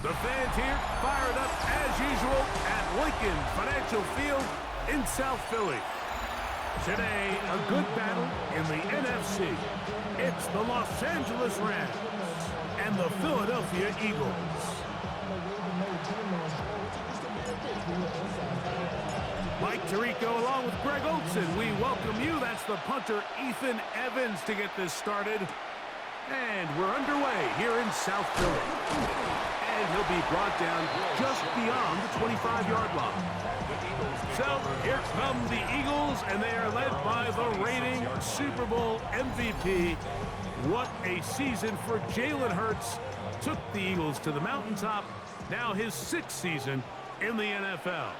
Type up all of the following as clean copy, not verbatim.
The fans here fired up as usual at Lincoln Financial Field in South Philly. Today, a good battle in the NFC. It's the Los Angeles Rams and the Philadelphia Eagles. Mike Tirico along with Greg Olson. We welcome you. That's the punter, Ethan Evans, to get this started. And we're underway here in South Philly. And he'll be brought down just beyond the 25-yard line. So here come the Eagles, and they are led by the reigning Super Bowl MVP. What a season for Jalen Hurts. Took the Eagles to the mountaintop. Now his 6th season in the NFL.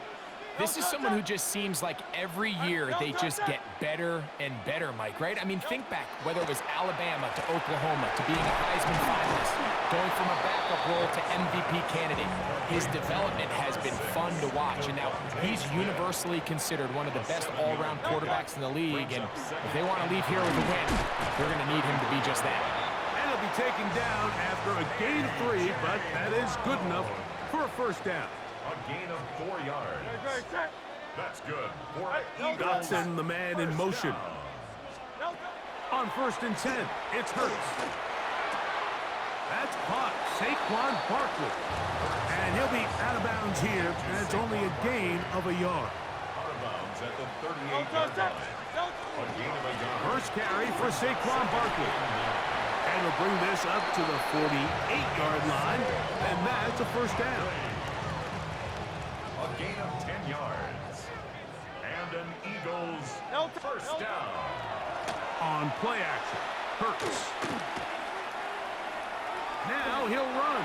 This is someone who just seems like every year they just get better and better, Mike, right? I mean, think back, whether it was Alabama to Oklahoma to being a Heisman finalist, going from a backup role to MVP candidate. His development has been fun to watch, and now he's universally considered one of the best all-around quarterbacks in the league, and if they want to leave here with a win, they're going to need him to be just that. And he'll be taken down after a gain of 3, but that is good enough for a first down. A gain of 4 yards. That's good for Eagles. Dotson, the man in motion. On 1st and 10, it's Hurts. That's caught. Saquon Barkley. And he'll be out of bounds here, and it's only a gain of a yard. Out of bounds at the 38-yard line. A gain of a yard. First carry for Saquon Barkley. And he'll bring this up to the 48-yard line, and that's a first down. A gain of 10 yards. And an Eagles first down. On play action, Hurts. Now he'll run.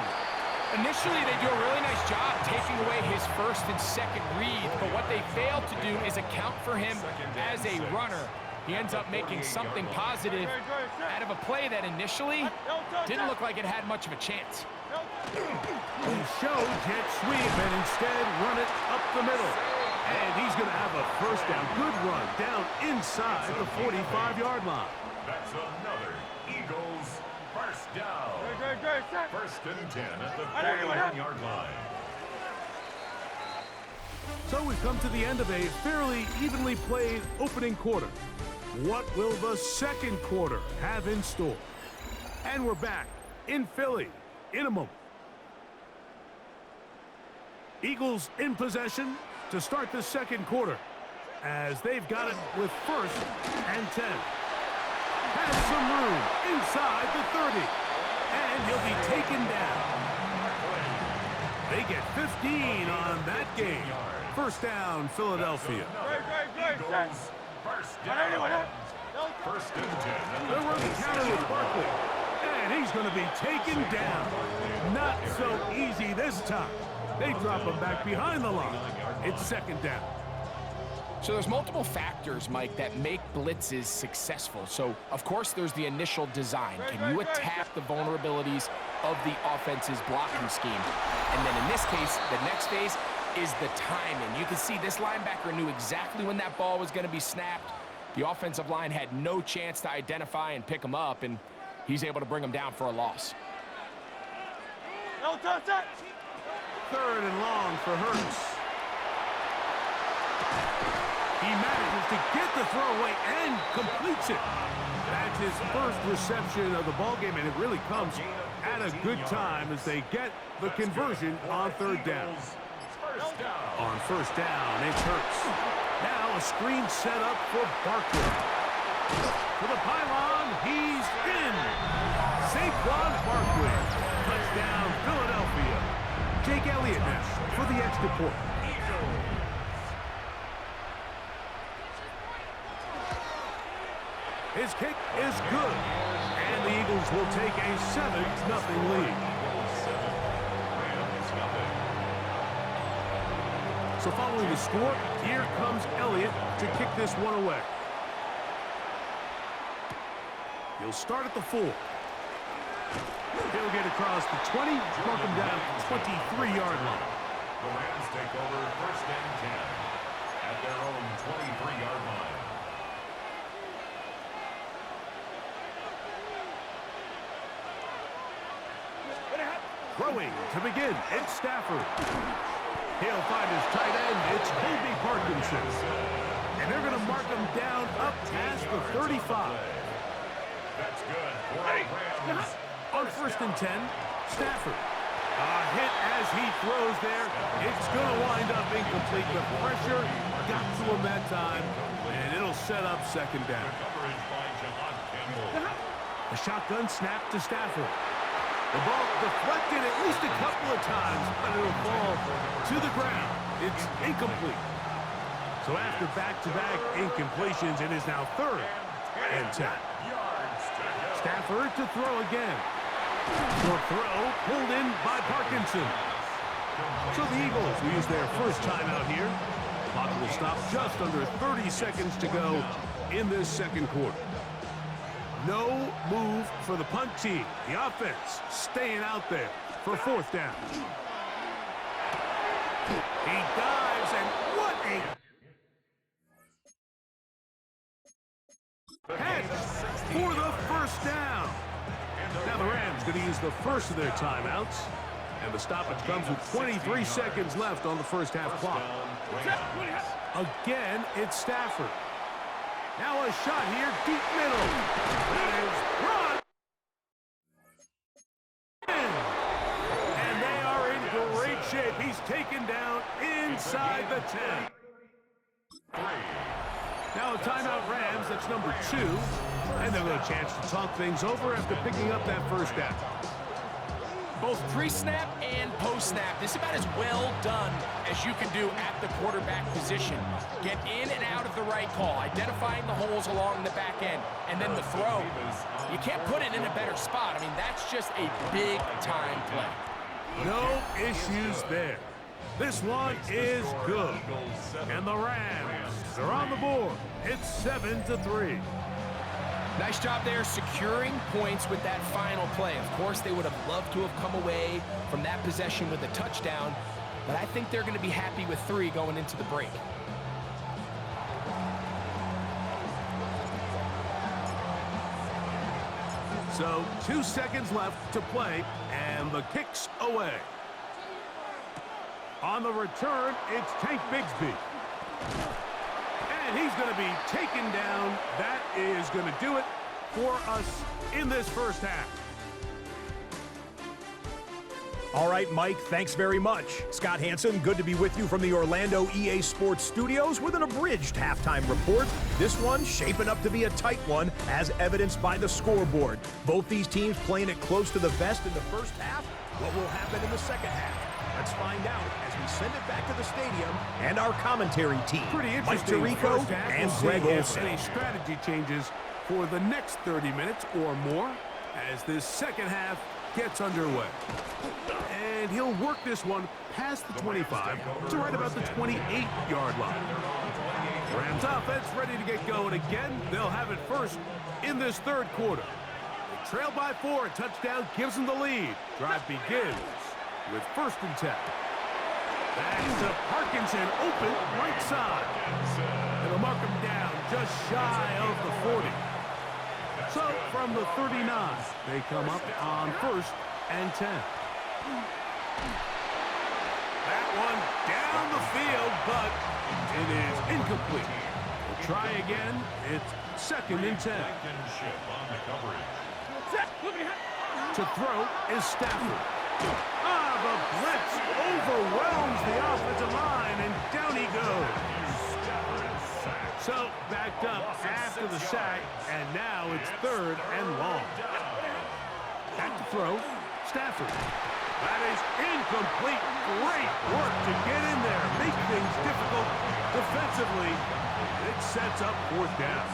Initially, they do a really nice job taking away his 1st and 2nd read, but what they failed to do is account for him as a runner. He ends up making something positive out of a play that initially didn't look like it had much of a chance. He showed jet sweep and instead run it up the middle. And he's going to have a first down. Good run down inside the 45-yard line. That's another Eagles first down. 1st and 10 at the 41-yard line. So we've come to the end of a fairly evenly played opening quarter. What will the second quarter have in store? And we're back in Philly in a moment. Eagles in possession to start the second quarter as they've got it with 1st and 10. Has some room inside the 30. And he'll be taken down. They get 15 on that game. First down, Philadelphia. Eagles first down. 1st and 10. They're running counter with Barkley. And he's going to be taken down. Not so easy this time. They drop him back behind the line. It's 2nd down. So there's multiple factors, Mike, that make blitzes successful. So, of course, there's the initial design. Can you attack the vulnerabilities of the offense's blocking scheme? And then in this case, the next phase is the timing. You can see this linebacker knew exactly when that ball was going to be snapped. The offensive line had no chance to identify and pick him up, and he's able to bring him down for a loss. 3rd and long for Hurts. He manages to get the throw away and completes it. That's his 1st reception of the ballgame, and it really comes at a good time as they get the conversion on 3rd down. On 1st down, it's Hurts. Now a screen set up for Barkley. For the pylon, he's in. Saquon Barkley. Touchdown, Philadelphia. Jake Elliott now for the extra point. His kick is good. And the Eagles will take a 7-0 lead. So following the score, here comes Elliott to kick this one away. He'll start at the 4. He'll get across the 20, mark him down at the 23-yard line. The Rams take over 1st and 10 at their own 23-yard line. Throwing to begin, it's Stafford. He'll find his tight end, it's Colby Parkinson. And they're going to mark him down up past the 35. That's good. On 1st and 10, Stafford. A hit as he throws there. It's going to wind up incomplete. The pressure got to him that time, and it'll set up 2nd down. A shotgun snap to Stafford. The ball deflected at least a couple of times, but it'll fall to the ground. It's incomplete. So after back-to-back incompletions, it is now 3rd and 10. Stafford to throw again. Short throw pulled in by Parkinson. So the Eagles use their first timeout here. Clock will stop just under 30 seconds to go in this 2nd quarter. No move for the punt team. The offense staying out there for 4th down. He dives, and what a catch for the 1st down. Now the Rams going to use the first of their timeouts, and the stoppage comes with 23 seconds left on the 1st half clock. Again, it's Stafford. Now a shot here, deep middle. That is run. And they are in great shape. He's taken down inside the 10. Now a timeout Rams, that's number 2. And they'll get a chance to talk things over after picking up that 1st down. Both pre-snap and post-snap, this is about as well done as you can do at the quarterback position. Get in and out of the right call, identifying the holes along the back end, and then the throw. You can't put it in a better spot. I mean, that's just a big-time play. No issues there. This one is good. And the Rams are on the board. It's 7-3. Nice job there securing points with that final play. Of course, they would have loved to have come away from that possession with a touchdown, but I think they're going to be happy with 3 going into the break. So 2 seconds left to play, and the kick's away. On the return, it's Tank Bigsby. And he's going to be taken down. That is going to do it for us in this 1st half. All right, Mike, thanks very much. Scott Hansen, good to be with you from the Orlando EA Sports Studios with an abridged halftime report. This one shaping up to be a tight one, as evidenced by the scoreboard. Both these teams playing it close to the vest in the 1st half. What will happen in the 2nd half? Let's find out as we send it back to the stadium and our commentary team. Pretty Mike interesting. Tirico and Greg Olson. Any strategy changes for the next 30 minutes or more as this 2nd half gets underway. And he'll work this one past the 25 to right about the 28-yard line. Rams offense ready to get going again. They'll have it first in this 3rd quarter. They trail by 4. A touchdown gives them the lead. Drive begins with 1st and 10. That's to Parkinson, open right side. It'll mark him down just shy of the 40. So from the 39, they come up on 1st and 10. That one down the field, but it is incomplete. We'll try again. It's 2nd and 10. To throw is Stafford. The blitz overwhelms the offensive line, and down he goes. So backed up after the sack, and now it's 3rd and long. Back to throw, Stafford. That is incomplete. Great work to get in there, make things difficult defensively. It sets up 4th down.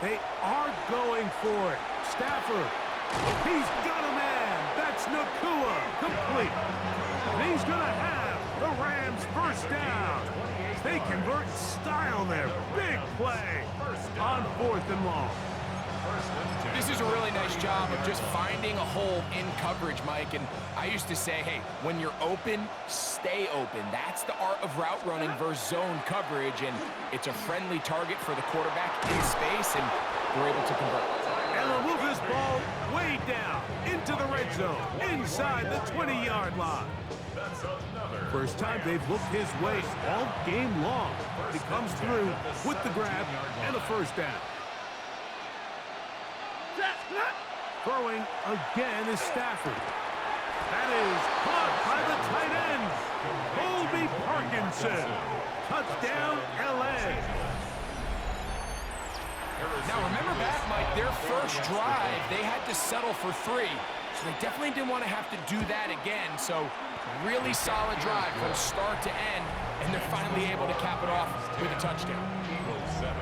They are going for it. Stafford. He's got a man. That's Nakua. Complete. And he's going to have the Rams' 1st down. They convert in style there. Big play on 4th and long. This is a really nice job of just finding a hole in coverage, Mike. And I used to say, hey, when you're open, stay open. That's the art of route running versus zone coverage. And it's a friendly target for the quarterback in space, and we're able to convert. And they'll move this ball down into the red zone, inside the 20-yard line. That's another. First time they've looked his way all game long. He comes through with the grab and a first down. Throwing again is Stafford. That is caught by the tight end, Colby Parkinson. Touchdown, L.A. Now remember back, Mike, their first drive, they had to settle for 3. So they definitely didn't want to have to do that again. So really solid drive from start to end, and they're finally able to cap it off with a touchdown. Eagles 7.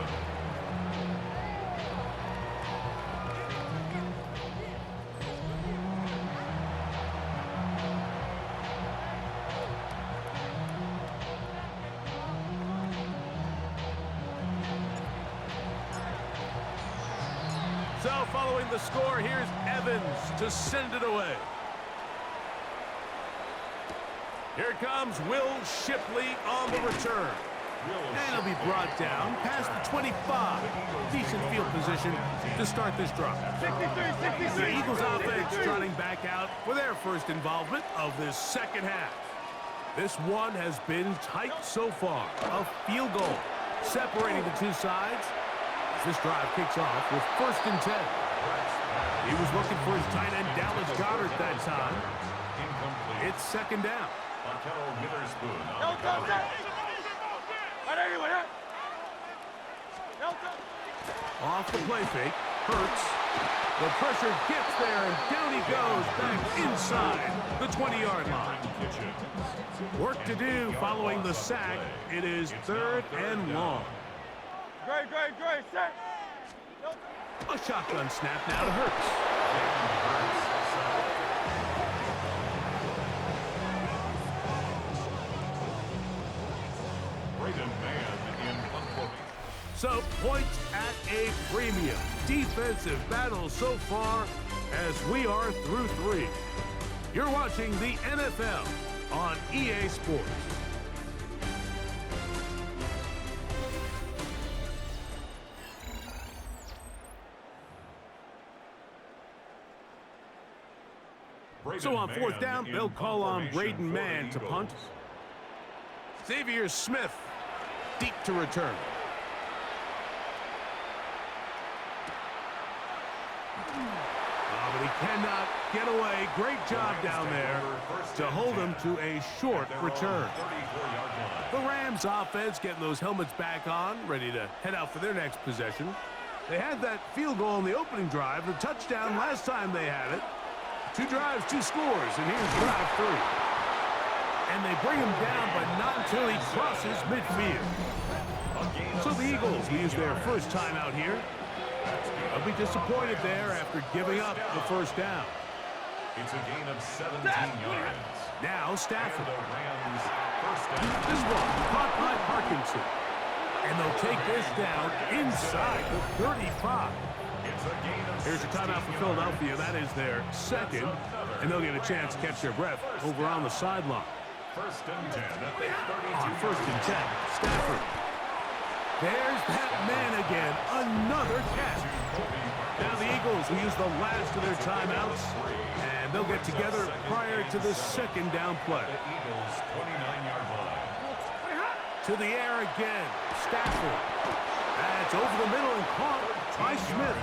So following the score, here's Evans to send it away. Here comes Will Shipley on the return. And he'll be brought down past the 25. Decent field position to start this drive. The Eagles offense trotting back out for their first involvement of this second half. This one has been tight so far. A field goal separating the two sides. This drive kicks off with 1st and 10. He was looking for his tight end, Dallas Goedert, that time. Incomplete. It's 2nd down. Witherspoon. Off the play fake. Hurts. The pressure gets there, and down he goes back inside the 20-yard line. Work to do following the sack. It is 3rd and long. Great, set. A shotgun snap now to Hurts. So points at a premium. Defensive battle so far as we are through 3. You're watching the NFL on EA Sports. So on 4th down, they'll call on Braden Mann to punt. Xavier Smith deep to return. But he cannot get away. Great job down there to hold him to a short return. The Rams offense getting those helmets back on, ready to head out for their next possession. They had that field goal in the opening drive, the touchdown last time they had it. 2 drives, 2 scores, and here's drive 3. And they bring him down, but not until he crosses midfield. So the Eagles use their first time out here. They'll be disappointed there after giving up the first down. It's a gain of 17 yards. Now Stafford. The Rams first down. This one caught by Parkinson. And they'll take this down inside the 35. It's a gain of Here's a timeout for Philadelphia. That is their 2nd. And they'll get a chance to catch their breath over on the sideline. 1st and 10 at the 32. On 1st and 10, Stafford. There's that man again. Another catch. Now the Eagles will use the last of their timeouts. And they'll get together prior to the 2nd down play. The Eagles 29-yard line. To the air again. Stafford. That's over the middle and caught by Smith.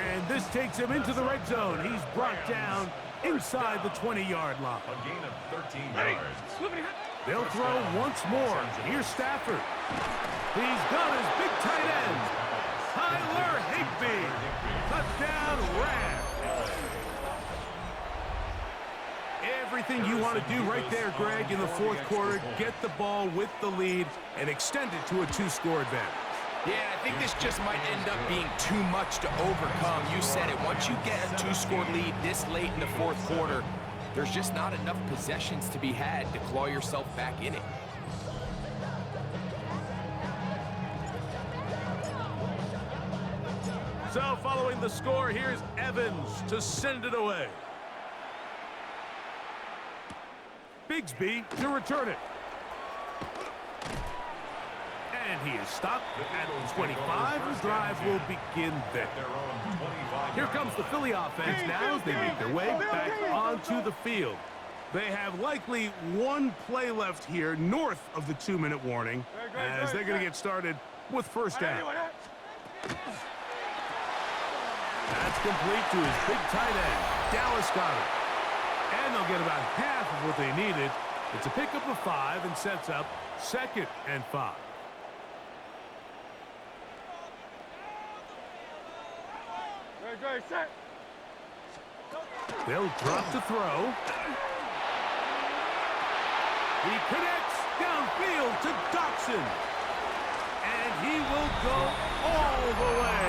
And this takes him into the red zone. He's brought down inside the 20-yard line. A gain of 13 yards. They'll throw once more. Here's Stafford. He's got his big tight end, Tyler Higbee. Touchdown, Rams. Everything you want to do right there, Greg, in the 4th quarter. Get the ball with the lead and extend it to a 2-score advantage. Yeah, I think this just might end up being too much to overcome. You said it. Once you get a 2-score lead this late in the 4th quarter, there's just not enough possessions to be had to claw yourself back in it. So following the score, here's Evans to send it away. Bigsby to return it. And he is stopped at 25. The drive will begin there. Here comes the Philly offense now as they make their way back onto the field. They have likely one play left here north of the 2-minute warning as they're going to get started with first down. That's complete to his big tight end, Dallas got it. And they'll get about half of what they needed. It's a pickup of 5 and sets up 2nd and 5. They'll drop to throw. He connects downfield to Dotson. And he will go all the way.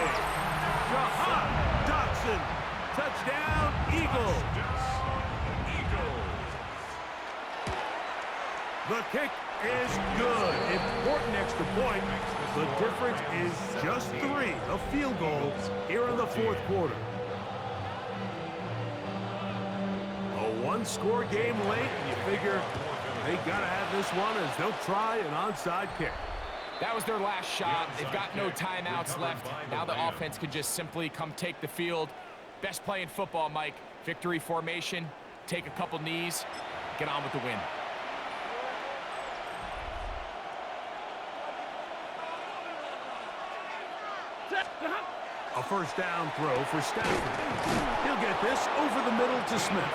Jahan Dotson. Touchdown, Eagles. The kick is good. Important extra point. The difference is just 3. A field goal here in the 4th quarter. A one-score game late. You figure they got to have this one as they'll try an onside kick. That was their last shot. They've got no timeouts left. Now the offense can just simply come take the field. Best play in football, Mike. Victory formation. Take a couple knees. Get on with the win. A first down throw for Stafford. He'll get this over the middle to Smith.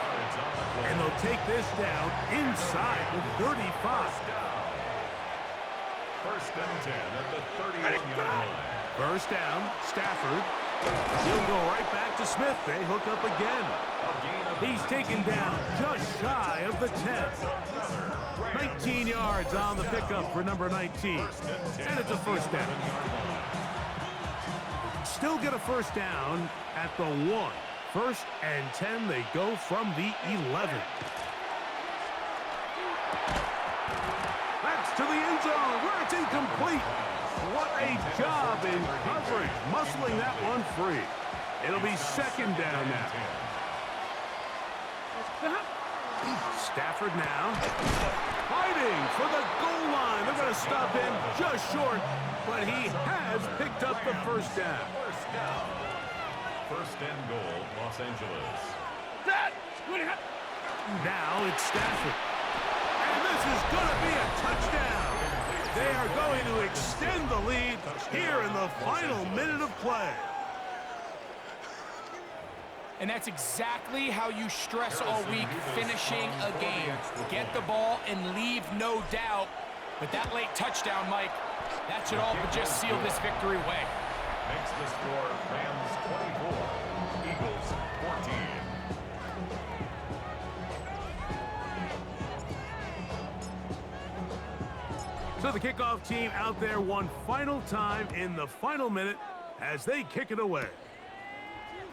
And they'll take this down inside the 35. First and 10 at the 31-yard line. First down, Stafford. He'll go right back to Smith. They hook up again. He's taken down just shy of the 10. 19 yards on the pickup for number 19. And it's a first down. Still get a first down at the 1. First and 10, they go from the 11. That's to the end zone where it's incomplete. What a job in coverage, muscling that one free. It'll be second down now. Stafford now fighting for the goal line. They're going to stop him just short, but he has picked up the first down. First and goal, Los Angeles. Now it's Stafford. And this is going to be a touchdown. They are going to extend the lead here in the final minute of play. And that's exactly how you stress all week, finishing a game. Get the ball and leave no doubt. But that late touchdown, Mike, that should all but just seal this victory away. Makes the score Rams 24, Eagles 14. So the kickoff team out there one final time in the final minute as they kick it away.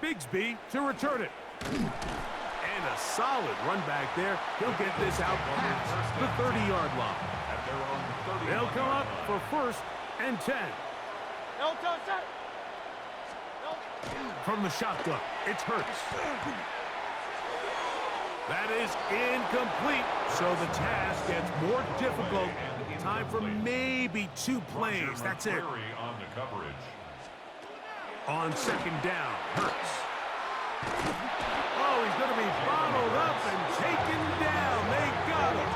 Bigsby to return it. And a solid run back there. He'll get this out past the 30-yard line. They'll come up for first and 10. From the shotgun, it's Hurts. That is incomplete, so the task gets more difficult. Time for maybe 2 plays. That's it. On the coverage. On second down, Hurts. Oh, he's going to be bottled up and taken down. They got him.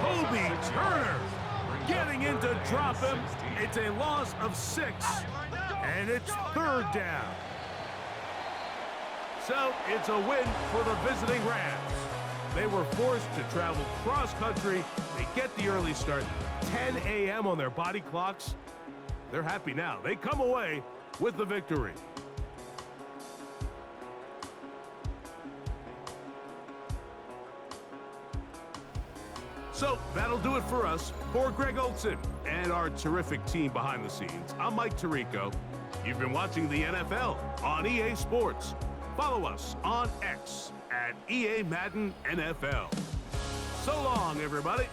Kobe Turner getting in to drop him. It's a loss of 6, and it's third down. So it's a win for the visiting Rams. They were forced to travel cross-country. They get the early start, 10 a.m. on their body clocks. They're happy now. They come away with the victory. So that'll do it for us. For Greg Olson and our terrific team behind the scenes, I'm Mike Tirico. You've been watching the NFL on EA Sports. Follow us on X at EA Madden NFL. So long, everybody.